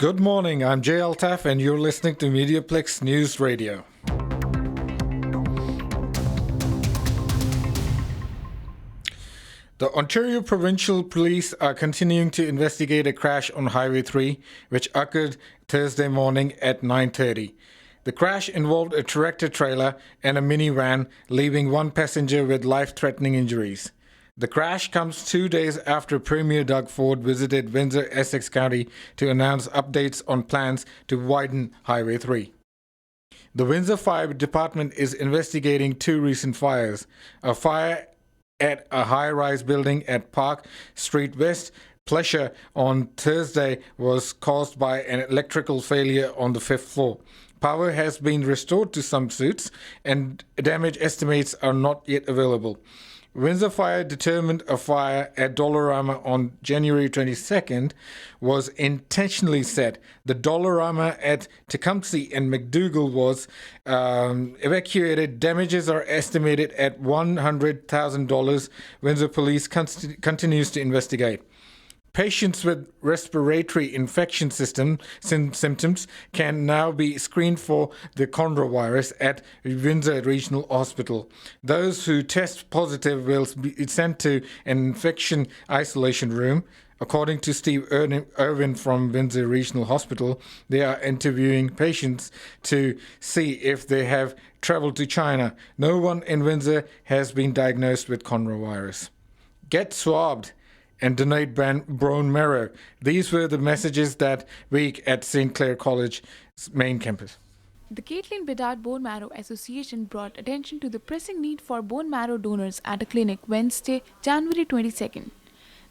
Good morning, I'm Altaf and you're listening to MediaPlex News Radio. The Ontario Provincial Police are continuing to investigate a crash on Highway 3, which occurred Thursday morning at 9:30. The crash involved a tractor-trailer and a minivan, leaving one passenger with life-threatening injuries. The crash comes 2 days after Premier Doug Ford visited Windsor, Essex County to announce updates on plans to widen Highway 3. The Windsor Fire Department is investigating two recent fires. A fire at a high-rise building at Park Street West, Pleasure, on Thursday was caused by an electrical failure on the fifth floor. Power has been restored to some suites and damage estimates are not yet available. Windsor Fire determined a fire at Dollarama on January 22nd was intentionally set. The Dollarama at Tecumseh and McDougall was evacuated. Damages are estimated at $100,000. Windsor Police continues to investigate. Patients with respiratory infection symptoms can now be screened for the coronavirus at Windsor Regional Hospital. Those who test positive will be sent to an infection isolation room. According to Steve Irwin from Windsor Regional Hospital, they are interviewing patients to see if they have traveled to China. No one in Windsor has been diagnosed with coronavirus. Get swabbed and donate bone marrow. These were the messages that week at St. Clair College's main campus. The Caitlin Bedard Bone Marrow Association brought attention to the pressing need for bone marrow donors at a clinic Wednesday, January 22nd.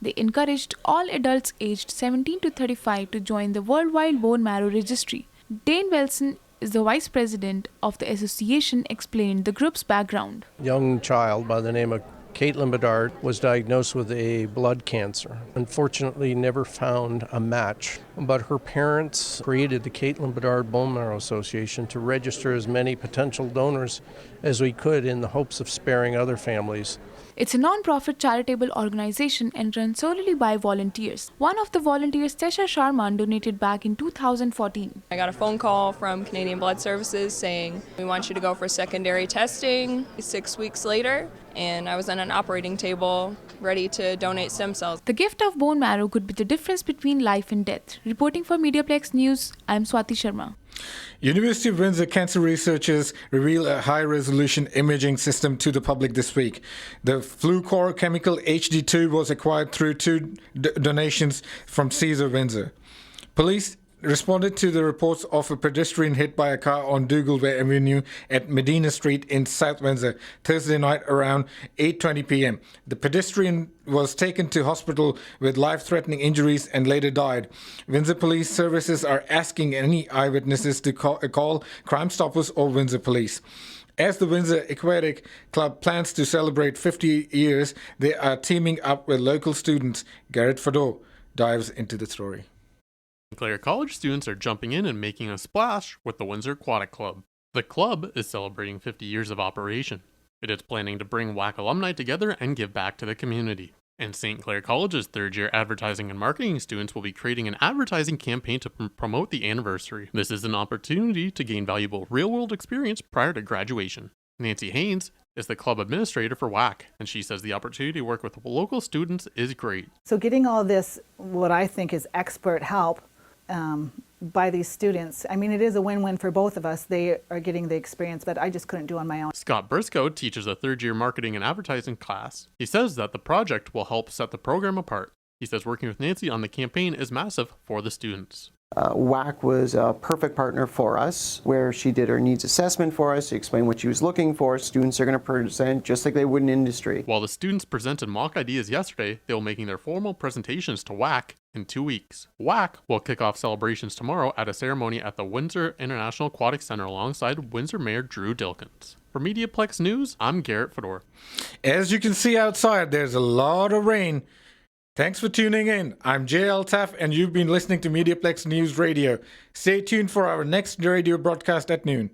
They encouraged all adults aged 17 to 35 to join the Worldwide Bone Marrow Registry. Dane Wilson is the vice president of the association, explained the group's background. Young child by the name of Caitlin Bedard was diagnosed with a blood cancer. Unfortunately, never found a match, but her parents created the Caitlin Bedard Bone Marrow Association to register as many potential donors as we could in the hopes of sparing other families. It's a non-profit charitable organization and run solely by volunteers. One of the volunteers, Tesha Sharman, donated back in 2014. I got a phone call from Canadian Blood Services saying, we want you to go for secondary testing 6 weeks later, and I was on an operating table ready to donate stem cells. The gift of bone marrow could be the difference between life and death. Reporting for MediaPlex News, I'm Swati Sharma. University of Windsor cancer researchers reveal a high-resolution imaging system to the public this week. The Flucor Chemical HD2 was acquired through two donations from Caesar Windsor. Police responded to the reports of a pedestrian hit by a car on Dougalway Avenue at Medina Street in South Windsor Thursday night around 8:20 p.m. The pedestrian was taken to hospital with life-threatening injuries and later died. Windsor Police Services are asking any eyewitnesses to call Crime Stoppers or Windsor Police. As the Windsor Aquatic Club plans to celebrate 50 years, they are teaming up with local students. Garrett Fedor dives into the story. Clare College students are jumping in and making a splash with the Windsor Aquatic Club. The club is celebrating 50 years of operation. It is planning to bring WAC alumni together and give back to the community. And St. Clair College's third-year advertising and marketing students will be creating an advertising campaign to promote the anniversary. This is an opportunity to gain valuable real-world experience prior to graduation. Nancy Haynes is the club administrator for WAC, and she says the opportunity to work with local students is great. So getting all this, what I think is expert help by these students, I mean, it is a win-win for both of us. They are getting the experience that I just couldn't do on my own. Scott Briscoe teaches a third-year marketing and advertising class. He says that the project will help set the program apart. He says working with Nancy on the campaign is massive for the students. WAC was a perfect partner for us, where she did her needs assessment for us, explained what she was looking for. Students are going to present just like they would in industry. While the students presented mock ideas yesterday, they will be making their formal presentations to WAC in 2 weeks. WAC will kick off celebrations tomorrow at a ceremony at the Windsor International Aquatic Center alongside Windsor Mayor Drew Dilkins. For MediaPlex News, I'm Garrett Fedor. As you can see outside, there's a lot of rain. Thanks for tuning in. I'm Altaf, and you've been listening to MediaPlex News Radio. Stay tuned for our next radio broadcast at noon.